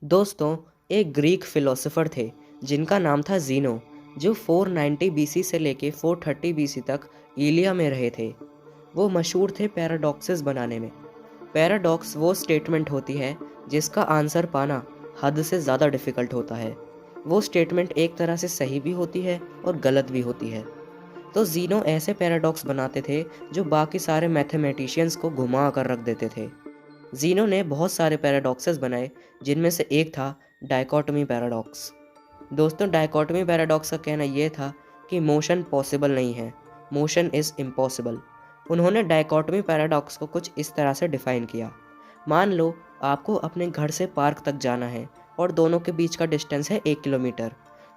दोस्तों, एक Greek philosopher थे जिनका नाम था ज़ीनो, जो 490 बीसी से लेके 430 बीसी तक इलिया में रहे थे। वो मशहूर थे पैराडॉक्सेस बनाने में। पैराडॉक्स वो स्टेटमेंट होती है जिसका आंसर पाना हद से ज़्यादा डिफ़िकल्ट होता है। वो स्टेटमेंट एक तरह से सही भी होती है और गलत भी होती है। तो ज़ीनो ऐसे पैराडॉक्स बनाते थे जो बाकी सारे मैथमेटिशियंस को घुमा कर रख देते थे। ज़ीनो ने बहुत सारे पैराडॉक्सेस बनाए, जिनमें से एक था डायकोटमी पैराडॉक्स। दोस्तों, डायकोटमी पैराडॉक्स का कहना यह था कि मोशन पॉसिबल नहीं है, मोशन इज़ इम्पॉसिबल। उन्होंने डायकोटमी पैराडॉक्स को कुछ इस तरह से डिफ़ाइन किया। मान लो आपको अपने घर से पार्क तक जाना है और दोनों के बीच का डिस्टेंस है 1 किलोमीटर।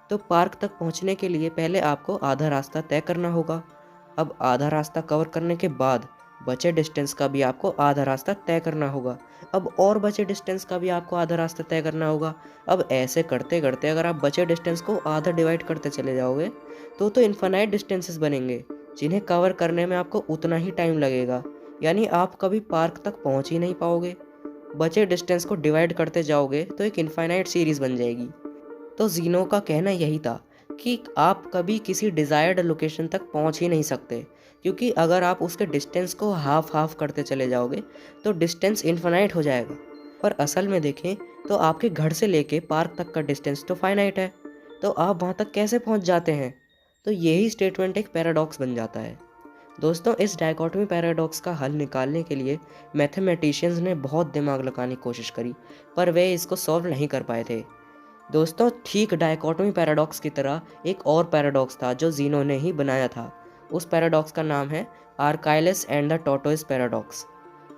तो पार्क तक पहुंचने के लिए पहले आपको आधा रास्ता तय करना होगा। अब आधा रास्ता कवर करने के बाद बचे डिस्टेंस का भी आपको आधा रास्ता तय करना होगा। अब और बचे डिस्टेंस का भी आपको आधा रास्ता तय करना होगा। अब ऐसे करते करते अगर आप बचे डिस्टेंस को आधा डिवाइड करते चले जाओगे तो इन्फिनाइट डिस्टेंसेस बनेंगे, जिन्हें कवर करने में आपको उतना ही टाइम लगेगा। यानी आप कभी पार्क तक पहुंच ही नहीं पाओगे। बचे डिस्टेंस को डिवाइड करते जाओगे तो एक इन्फिनाइट सीरीज़ बन जाएगी। तो ज़ीनो का कहना यही था कि आप कभी किसी डिज़ायर्ड लोकेशन तक पहुंच ही नहीं सकते, क्योंकि अगर आप उसके डिस्टेंस को हाफ हाफ करते चले जाओगे तो डिस्टेंस इन्फिनाइट हो जाएगा। पर असल में देखें तो आपके घर से लेके पार्क तक का डिस्टेंस तो फाइनाइट है, तो आप वहां तक कैसे पहुंच जाते हैं? तो यही स्टेटमेंट एक पैराडॉक्स बन जाता है। दोस्तों, इस डायकोटमी पैराडॉक्स का हल निकालने के लिए मैथमेटिशियंस ने बहुत दिमाग लगाने की कोशिश करी, पर वे इसको सॉल्व नहीं कर पाए थे। दोस्तों, ठीक डायकोटमी पैराडॉक्स की तरह एक और पैराडॉक्स था जो ज़ीनो ने ही बनाया था। उस पैराडॉक्स का नाम है आर्काइलस एंड द टॉर्टोइस पैराडॉक्स।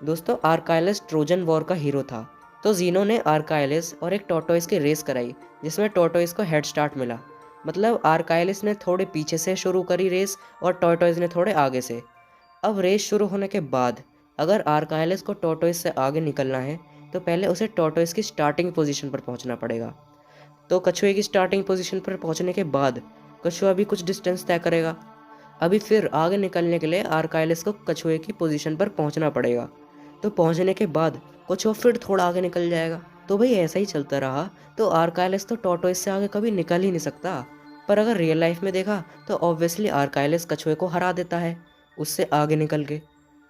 दोस्तों, आर्काइलस ट्रोजन वॉर का हीरो था, तो ज़ीनो ने आर्काइलस और एक टॉर्टोइस की रेस कराई, जिसमें टॉर्टोइस को हेड स्टार्ट मिला। मतलब आर्काइलस ने थोड़े पीछे से शुरू करी रेस और टॉर्टोइस ने थोड़े आगे से। अब रेस शुरू होने के बाद अगर आर्काइलस को टॉर्टोइस से आगे निकलना है तो पहले उसे टॉर्टोइस की स्टार्टिंग पोजीशन पर पहुंचना पड़ेगा। तो कछुए की स्टार्टिंग पोजीशन पर पहुंचने के बाद कछुआ भी कुछ डिस्टेंस तय करेगा। अभी फिर आगे निकलने के लिए आर्काइलस को कछुए की पोजीशन पर पहुंचना पड़ेगा। तो पहुंचने के बाद कछुआ फिर थोड़ा आगे निकल जाएगा। तो भाई ऐसा ही चलता रहा तो आर्काइलस तो टॉर्टोइस से आगे कभी निकल ही नहीं सकता। पर अगर रियल लाइफ में देखा तो ऑब्वियसली आर्काइलस कछुए को हरा देता है उससे आगे निकल के।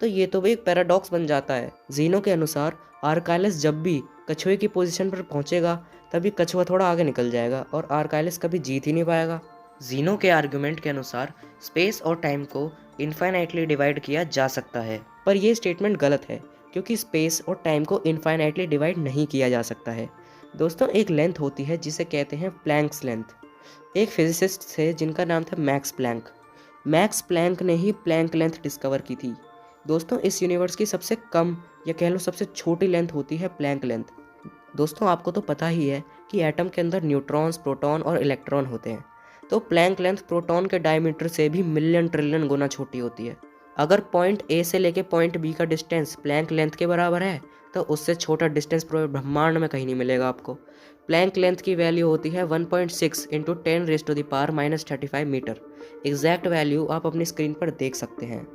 तो ये तो भाई एक पैराडॉक्स बन जाता है। जीनो के अनुसार आर्काइलस जब भी कछुए की पोजीशन पर पहुंचेगा तभी कछुआ थोड़ा आगे निकल जाएगा और आर्काइलस कभी जीत ही नहीं पाएगा। जीनो के आर्गुमेंट के अनुसार स्पेस और टाइम को इनफाइनाइटली डिवाइड किया जा सकता है, पर यह स्टेटमेंट गलत है, क्योंकि स्पेस और टाइम को इनफाइनाइटली डिवाइड नहीं किया जा सकता है। दोस्तों, एक लेंथ होती है जिसे कहते हैं प्लैंक्स लेंथ। एक फिजिसिस्ट थे जिनका नाम था मैक्स प्लैंक। मैक्स प्लैंक ने ही प्लैंक लेंथ डिस्कवर की थी। दोस्तों, इस यूनिवर्स की सबसे कम या कह लो सबसे छोटी लेंथ होती है प्लैंक लेंथ। दोस्तों, आपको तो पता ही है कि एटम के अंदर न्यूट्रॉन्स, प्रोटॉन और इलेक्ट्रॉन होते हैं। तो प्लैंक लेंथ प्रोटॉन के डायमीटर से भी मिलियन ट्रिलियन गुना छोटी होती है। अगर पॉइंट ए से लेके पॉइंट बी का डिस्टेंस प्लैंक लेंथ के बराबर है तो उससे छोटा डिस्टेंस पूरे ब्रह्मांड में कहीं नहीं मिलेगा आपको। प्लैंक लेंथ की वैल्यू होती है 1.6 इंटू 10⁻⁵ मीटर। एग्जैक्ट वैल्यू आप अपनी स्क्रीन पर देख सकते हैं।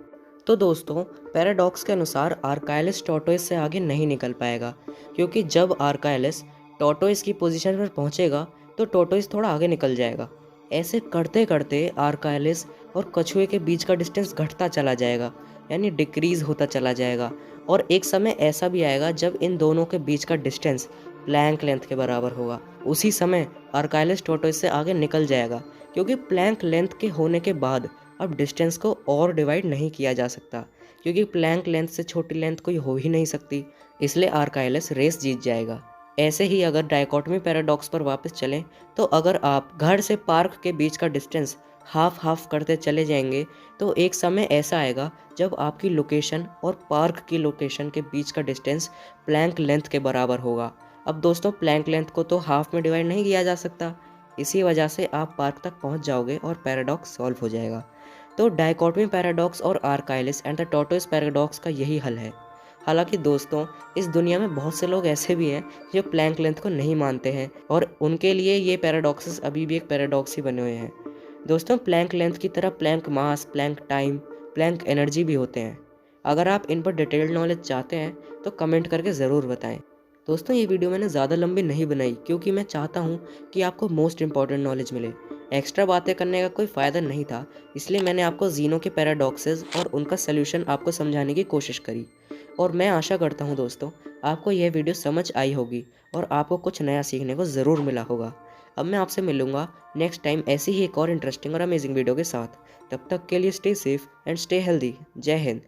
तो दोस्तों, पैराडॉक्स के अनुसार आर्काइलस टॉर्टोइस से आगे नहीं निकल पाएगा, क्योंकि जब आर्काइलस टॉर्टोइस की पोजीशन पर पहुंचेगा तो टॉर्टोइस थोड़ा आगे निकल जाएगा। ऐसे करते करते आर्काइलस और कछुए के बीच का डिस्टेंस घटता चला जाएगा, यानी डिक्रीज होता चला जाएगा। और एक समय ऐसा भी आएगा जब इन दोनों के बीच का डिस्टेंस प्लैंक लेंथ के बराबर होगा। उसी समय आर्काइलस टॉर्टोइस से आगे निकल जाएगा, क्योंकि प्लैंक लेंथ के होने के बाद अब डिस्टेंस को और डिवाइड नहीं किया जा सकता, क्योंकि प्लैंक लेंथ से छोटी लेंथ कोई हो ही नहीं सकती। इसलिए आर्काइलस रेस जीत जाएगा। ऐसे ही अगर डायकोटमी पैराडॉक्स पर वापस चलें तो अगर आप घर से पार्क के बीच का डिस्टेंस हाफ हाफ करते चले जाएंगे तो एक समय ऐसा आएगा जब आपकी लोकेशन और पार्क की लोकेशन के बीच का डिस्टेंस प्लैंक लेंथ के बराबर होगा। अब दोस्तों, प्लैंक लेंथ को तो हाफ में डिवाइड नहीं किया जा सकता, इसी वजह से आप पार्क तक पहुंच जाओगे और पैराडॉक्स सॉल्व हो जाएगा। तो डायकोटमी पैराडॉक्स और आर्काइलस एंड द टॉर्टोइस पैराडॉक्स का यही हल है। हालांकि दोस्तों, इस दुनिया में बहुत से लोग ऐसे भी हैं जो प्लैंक लेंथ को नहीं मानते हैं और उनके लिए ये पैराडॉक्सेस अभी भी एक पैराडॉक्स ही बने हुए हैं। दोस्तों, प्लैंक लेंथ की तरह प्लैंक मास, प्लैंक टाइम, प्लैंक एनर्जी भी होते हैं। अगर आप इन पर डिटेल्ड नॉलेज चाहते हैं तो कमेंट करके ज़रूर बताएं। दोस्तों ये वीडियो मैंने ज़्यादा लंबी नहीं बनाई क्योंकि मैं चाहता हूँ कि आपको मोस्ट इम्पॉर्टेंट नॉलेज मिले। एक्स्ट्रा बातें करने का कोई फ़ायदा नहीं था, इसलिए मैंने आपको जीनो के पैराडॉक्सेस और उनका सल्यूशन आपको समझाने की कोशिश करी। और मैं आशा करता हूँ दोस्तों, आपको यह वीडियो समझ आई होगी और आपको कुछ नया सीखने को ज़रूर मिला होगा। अब मैं आपसे मिलूंगा नेक्स्ट टाइम ऐसी ही एक और इंटरेस्टिंग और अमेजिंग वीडियो के साथ। तब तक के लिए stay safe and stay healthy. जय हिंद।